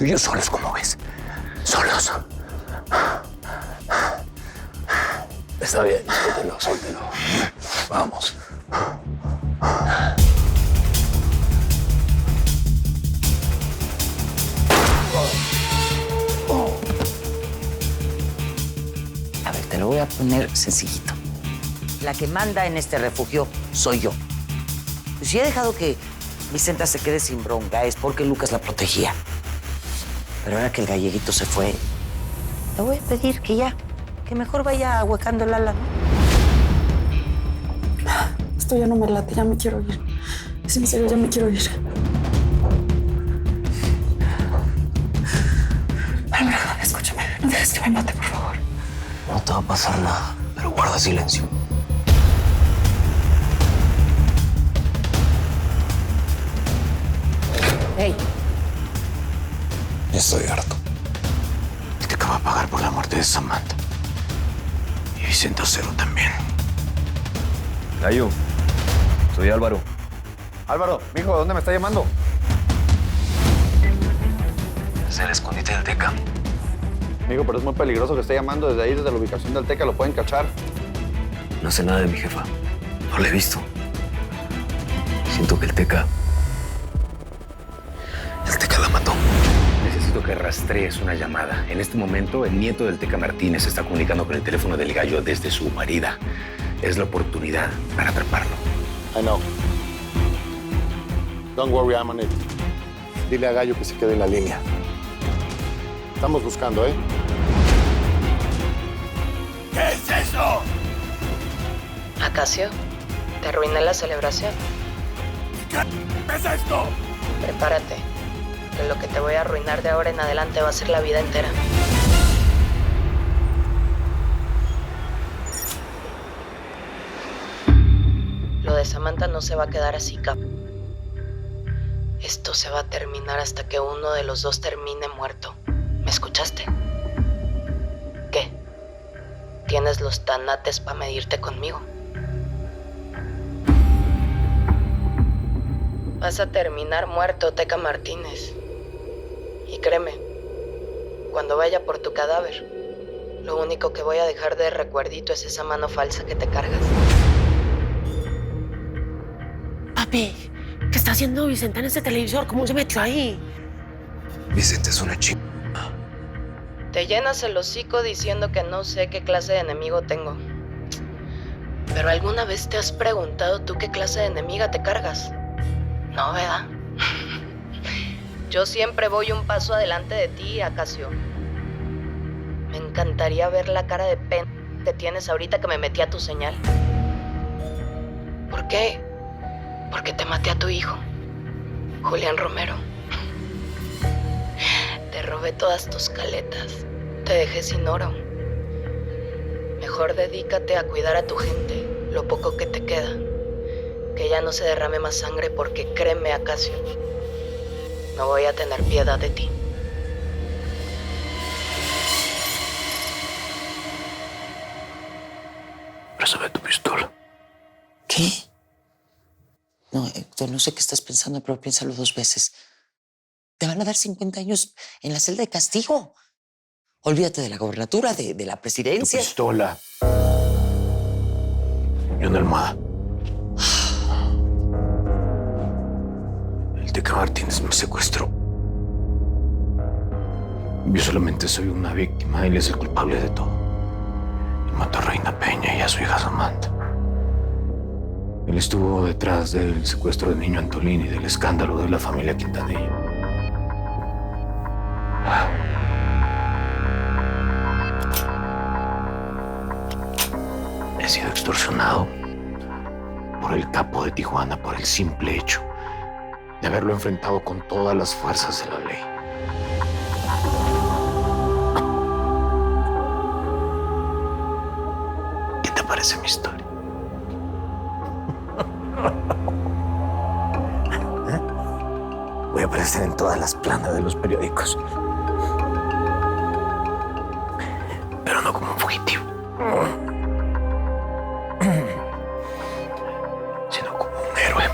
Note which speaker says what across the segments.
Speaker 1: Tú y yo solos, ¿cómo ves? Solos.
Speaker 2: Está bien, suéltelo. Vamos.
Speaker 3: A ver, te lo voy a poner sencillito. La que manda en este refugio soy yo. Pues si he dejado que Vicenta se quede sin bronca es porque Lucas la protegía. Pero ahora que el galleguito se fue, le voy a pedir que mejor vaya ahuecando el ala, ¿no?
Speaker 4: Esto ya no me late, ya me quiero ir. Es en serio, ya me quiero ir. Alberto, escúchame. No dejes que me mate, por favor.
Speaker 2: No te va a pasar nada, pero guarda silencio.
Speaker 3: ¡Hey!
Speaker 2: Estoy harto. El Teca va a pagar por la muerte de Samantha. Y Vicente Acero también.
Speaker 5: Gallo, soy Álvaro.
Speaker 6: Álvaro, mijo, ¿dónde me está llamando?
Speaker 2: Es el escondite del Teca.
Speaker 6: Mijo, pero es muy peligroso que esté llamando desde ahí, desde la ubicación del Teca, lo pueden cachar.
Speaker 2: No sé nada de mi jefa. No la he visto. Siento que el Teca la mató.
Speaker 7: Necesito que rastrees una llamada. En este momento, el nieto del Teca Martínez está comunicando con el teléfono del Gallo desde su guarida. Es la oportunidad para atraparlo.
Speaker 8: I know. Don't worry, I'm on it. Dile a Gallo que se quede en la línea. Estamos buscando, ¿eh?
Speaker 1: ¿Qué es eso?
Speaker 9: Acacio, te arruiné la celebración.
Speaker 1: ¿Qué es esto?
Speaker 9: Prepárate, que lo que te voy a arruinar de ahora en adelante va a ser la vida entera. Lo de Samantha no se va a quedar así, cap. Esto se va a terminar hasta que uno de los dos termine muerto. ¿Me escuchaste? ¿Qué? ¿Tienes los tanates para medirte conmigo? Vas a terminar muerto, Teca Martínez. Y créeme, cuando vaya por tu cadáver, lo único que voy a dejar de recuerdito es esa mano falsa que te cargas.
Speaker 10: Papi, ¿qué está haciendo Vicente en ese televisor? ¿Cómo se metió ahí?
Speaker 2: Vicente es una chica.
Speaker 9: Te llenas el hocico diciendo que no sé qué clase de enemigo tengo. Pero ¿alguna vez te has preguntado tú qué clase de enemiga te cargas? No, ¿verdad? Yo siempre voy un paso adelante de ti, Acacio. Me encantaría ver la cara de pena que tienes ahorita que me metí a tu señal. ¿Por qué? Porque te maté a tu hijo, Julián Romero. Te robé todas tus caletas. Te dejé sin oro. Mejor dedícate a cuidar a tu gente, lo poco que te queda. Que ya no se derrame más sangre porque créeme, Acacio, no voy a tener piedad de ti.
Speaker 2: Préstame tu pistola.
Speaker 3: ¿Qué? No, Héctor, no sé qué estás pensando, pero piénsalo 2 veces. Te van a dar 50 años en la celda de castigo. Olvídate de la gobernatura, de la
Speaker 2: Tu
Speaker 3: presidencia.
Speaker 2: pistola. Y una almohada. El Teca Martínez me secuestró. Yo solamente soy una víctima. Él es el culpable de todo. Él mató a Reina Peña y a su hija Samantha. Él estuvo detrás del secuestro del niño Antolín y del escándalo de la familia Quintanilla. He sido extorsionado por el capo de Tijuana por el simple hecho de haberlo enfrentado con todas las fuerzas de la ley. ¿Qué te parece mi historia? Voy a aparecer en todas las planas de los periódicos. Pero no como un fugitivo. Sino como un héroe.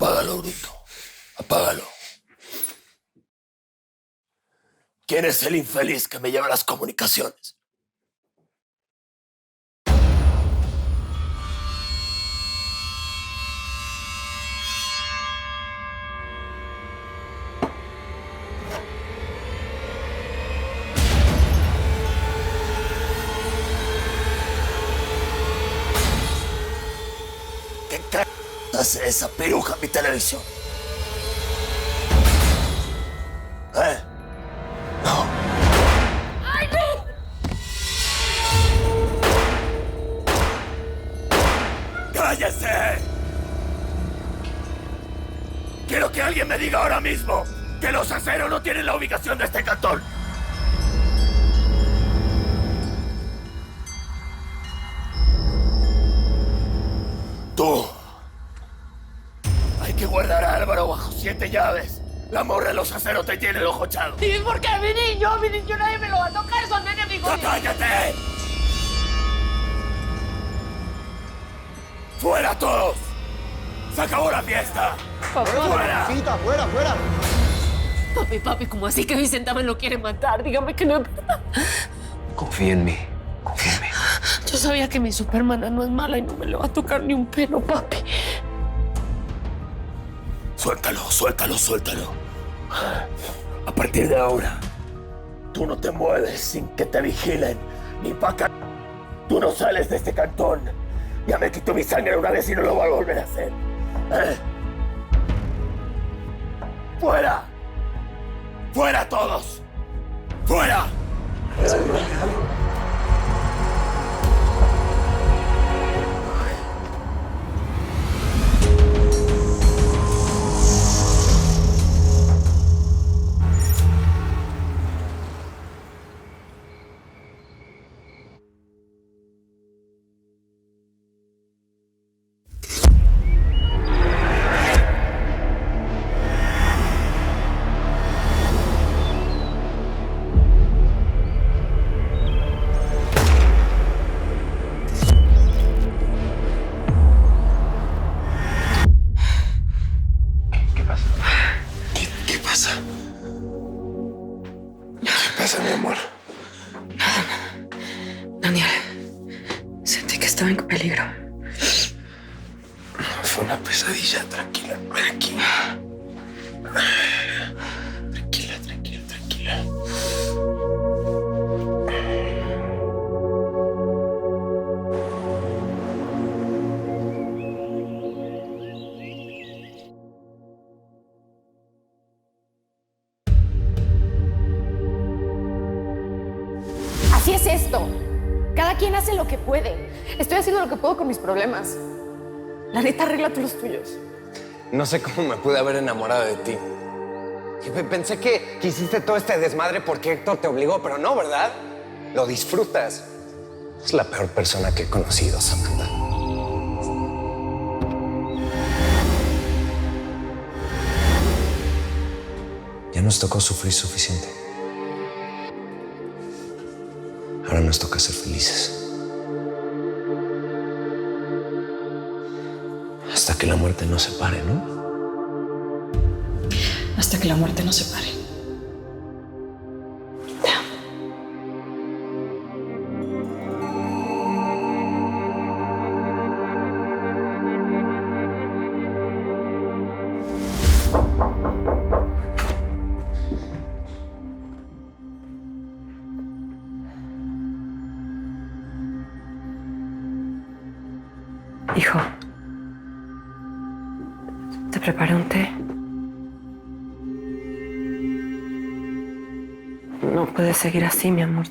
Speaker 1: Apágalo, bruto. Apágalo. ¿Quién es el infeliz que me lleva las comunicaciones? ¿Qué hace esa peruja en mi televisión? ¿Eh? No.
Speaker 10: ¡Ay, no!
Speaker 1: ¡Cállese! Quiero que alguien me diga ahora mismo que los aceros no tienen la ubicación de este cantón. Tú. Hay que guardar a Álvaro bajo 7 llaves. La morra de los aceros te tiene el ojo echado.
Speaker 10: ¿Y por qué mi niño nadie me lo va a tocar? Son enemigos.
Speaker 1: ¡Cállate! ¡Fuera todos! ¡Se acabó la fiesta! ¡Fuera!
Speaker 8: ¡Fuera, fuera!
Speaker 10: Papi, ¿cómo así que Vicenta me lo quiere matar? Dígame que no es verdad.
Speaker 5: Confía en mí. Confía en mí.
Speaker 10: Yo sabía que mi supermana no es mala y no me le va a tocar ni un pelo, papi.
Speaker 1: Suéltalo, suéltalo, suéltalo. A partir de ahora, tú no te mueves sin que te vigilen, ni pa' acá. Tú no sales de este cantón. Ya me quitó mi sangre una vez y no lo voy a volver a hacer. ¡Fuera! ¡Fuera todos! ¡Fuera! ¿Qué pasa? ¿Qué pasa, mi amor?
Speaker 4: Daniel, sentí que estaba en peligro.
Speaker 1: Fue una pesadilla, tranquila. Ven aquí. Tranquila, tranquila, tranquila.
Speaker 4: Así es esto. Cada quien hace lo que puede. Estoy haciendo lo que puedo con mis problemas. La neta, arregla tú los tuyos.
Speaker 11: No sé cómo me pude haber enamorado de ti. Pensé que hiciste todo este desmadre porque Héctor te obligó, pero no, ¿verdad? Lo disfrutas. Es la peor persona que he conocido, Samantha. Ya nos tocó sufrir suficiente. Ahora nos toca ser felices. Hasta que la muerte nos separe, ¿no?
Speaker 4: Hasta que la muerte nos separe. Te amo. Hijo, te preparé un té. No puedes seguir así, mi amor.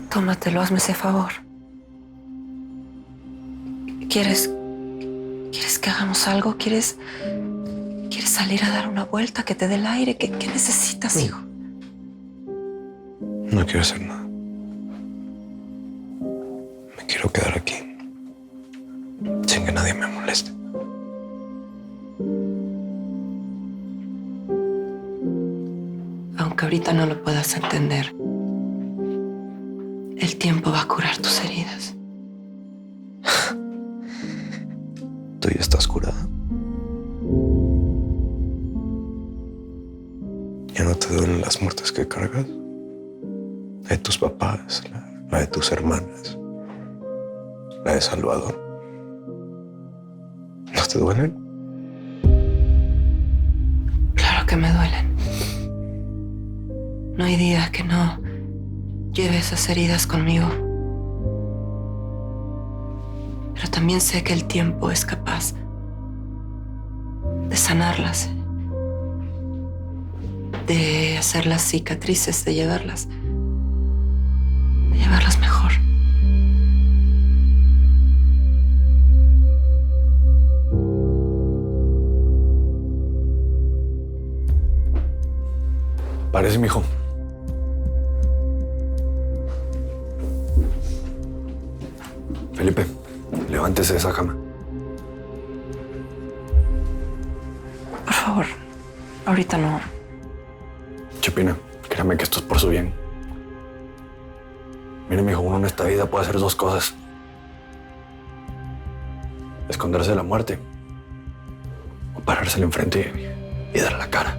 Speaker 4: Tómatelo, hazme ese favor. ¿Quieres que hagamos algo? ¿Quieres salir a dar una vuelta, que te dé el aire? ¿Qué necesitas, hijo?
Speaker 11: No quiero hacer nada. Me quiero quedar aquí, sin que nadie me moleste.
Speaker 4: Aunque ahorita no lo puedas entender, el tiempo va a curar tus heridas.
Speaker 5: ¿Tú ya estás curada? ¿Ya no te duelen las muertes que cargas? La de tus papás, la de tus hermanas, la de Salvador. ¿No te duelen?
Speaker 12: Claro que me duelen. No hay día que no lleve esas heridas conmigo. Pero también sé que el tiempo es capaz de sanarlas, de hacer las cicatrices, de llevarlas mejor.
Speaker 5: Parece, mijo. Felipe, levántese de esa cama.
Speaker 12: Por favor, ahorita no.
Speaker 5: Chipina, créame que esto es por su bien. Mire, mijo, uno en esta vida puede hacer dos cosas. Esconderse de la muerte o parársele enfrente y dar la cara.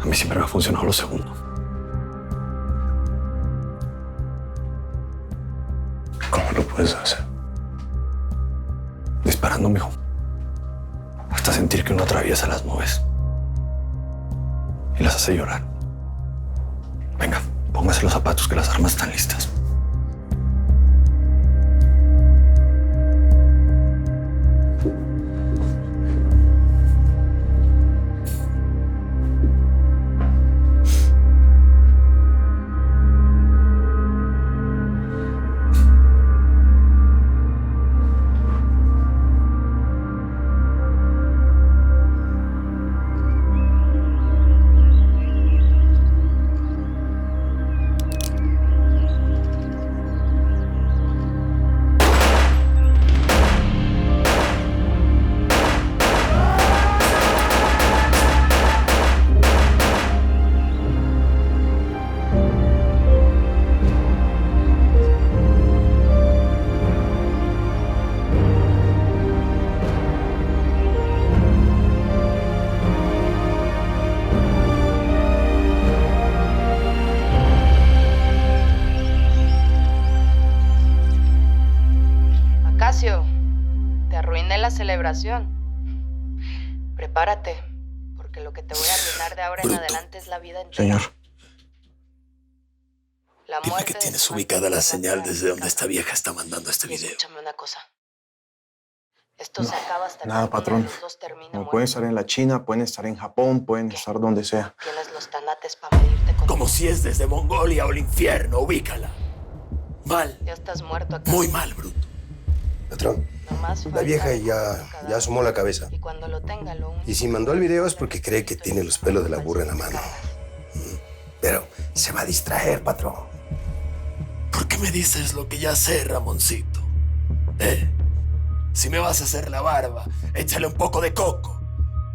Speaker 5: A mí siempre me ha funcionado lo segundo. ¿Cómo lo puedes hacer? Disparando, mijo. Hasta sentir que uno atraviesa las nubes y las hace llorar. Venga, póngase los zapatos que las armas están listas.
Speaker 9: Te arruiné la celebración. Prepárate, porque lo que te voy a arruinar de ahora en adelante es la vida entera.
Speaker 5: Señor.
Speaker 1: Dime que tienes ubicada la señal desde donde esta vieja está mandando este video.
Speaker 9: Escúchame una cosa. Esto se acaba hasta
Speaker 13: Nada,
Speaker 9: que
Speaker 13: patrón.
Speaker 9: los dos terminen
Speaker 13: No,
Speaker 9: muertos.
Speaker 13: pueden estar en la China, pueden estar en Japón, pueden estar donde sea.
Speaker 9: Tienes los tanates para medirte con...
Speaker 1: Como si es desde Mongolia o el infierno, ubícala. Mal.
Speaker 9: Ya estás muerto acá.
Speaker 1: Muy mal, bruto.
Speaker 14: Patrón, la vieja ya asomó la cabeza.
Speaker 9: Y cuando lo tenga, lo único...
Speaker 14: Y si mandó el video es porque cree que tiene los pelos de la burra en la mano. Pero se va a distraer, patrón.
Speaker 1: ¿Por qué me dices lo que ya sé, Ramoncito? Si me vas a hacer la barba, échale un poco de coco.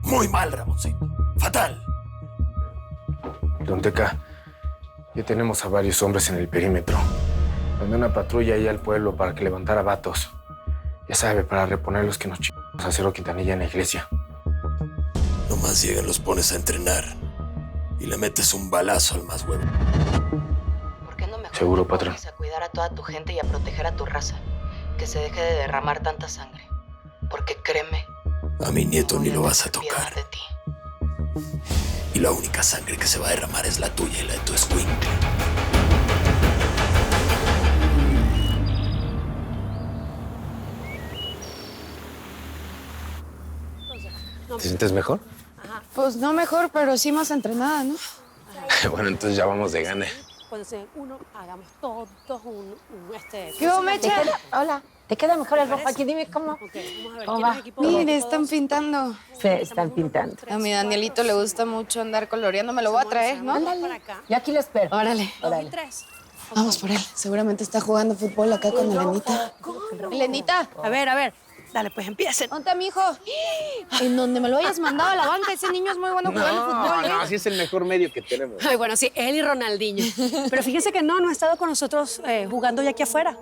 Speaker 1: Muy mal, Ramoncito. Fatal.
Speaker 2: Don Teca, ya tenemos a varios hombres en el perímetro. Mandé una patrulla ahí al pueblo para que levantara vatos. Ya sabe, para reponer los que nos chingamos a Cero Quintanilla en la iglesia.
Speaker 1: Nomás llegan, los pones a entrenar y le metes un balazo al más huevo.
Speaker 9: ¿Por qué no mejor
Speaker 2: Seguro,
Speaker 9: te
Speaker 2: patrón.
Speaker 9: pones a cuidar a toda tu gente y a proteger a tu raza? Que se deje de derramar tanta sangre. Porque créeme,
Speaker 1: A mi nieto ni lo vas a
Speaker 9: piedad
Speaker 1: tocar.
Speaker 9: de ti.
Speaker 1: Y la única sangre que se va a derramar es la tuya y la de tu escuincle.
Speaker 11: ¿Te sientes mejor?
Speaker 4: Pues no mejor, pero sí más entrenada, ¿no?
Speaker 11: Bueno, entonces ya vamos de gane.
Speaker 10: Cuando se uno, hagamos todos
Speaker 4: ¿Qué hubo, Mecha?
Speaker 10: Hola. ¿Te queda mejor el rojo aquí? Dime cómo. ¿Cómo va?
Speaker 4: Mire, están pintando.
Speaker 10: Se están pintando.
Speaker 4: A mi Danielito le gusta mucho andar coloreando. Me lo voy a traer, ¿no?
Speaker 10: Ándale. Yo aquí lo espero.
Speaker 4: Órale. Vamos por él. Seguramente está jugando fútbol acá con Elenita. Elenita.
Speaker 10: A ver. Dale, pues empiecen.
Speaker 4: ¿Dónde está mi hijo? En donde me lo hayas mandado a la banca. Ese niño es muy bueno jugando fútbol, ¿eh?
Speaker 11: No, así es el mejor medio que tenemos.
Speaker 10: Ay, bueno, sí, él y Ronaldinho. Pero fíjense que no ha estado con nosotros jugando ya aquí afuera.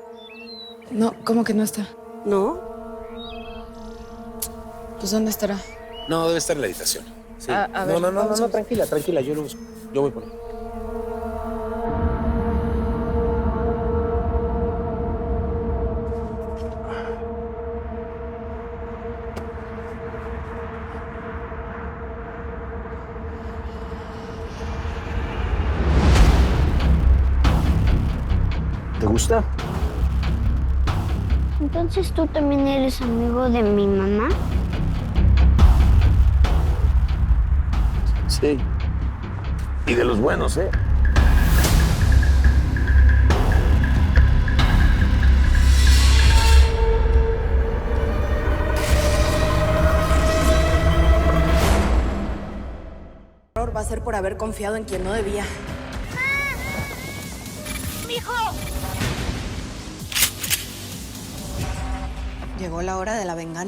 Speaker 4: No, ¿cómo que no está?
Speaker 10: No.
Speaker 15: Pues, ¿dónde estará?
Speaker 7: No, debe estar en la habitación. Sí.
Speaker 15: A ver,
Speaker 7: No, tranquila, yo lo busco. Yo voy por él.
Speaker 2: ¿Te gusta?
Speaker 16: Entonces tú también eres amigo de mi mamá.
Speaker 1: Sí. Y de los buenos, ¿eh?
Speaker 15: Va a ser por haber confiado en quien no debía.
Speaker 10: ¡Mijo!
Speaker 15: Llegó la hora de la venganza.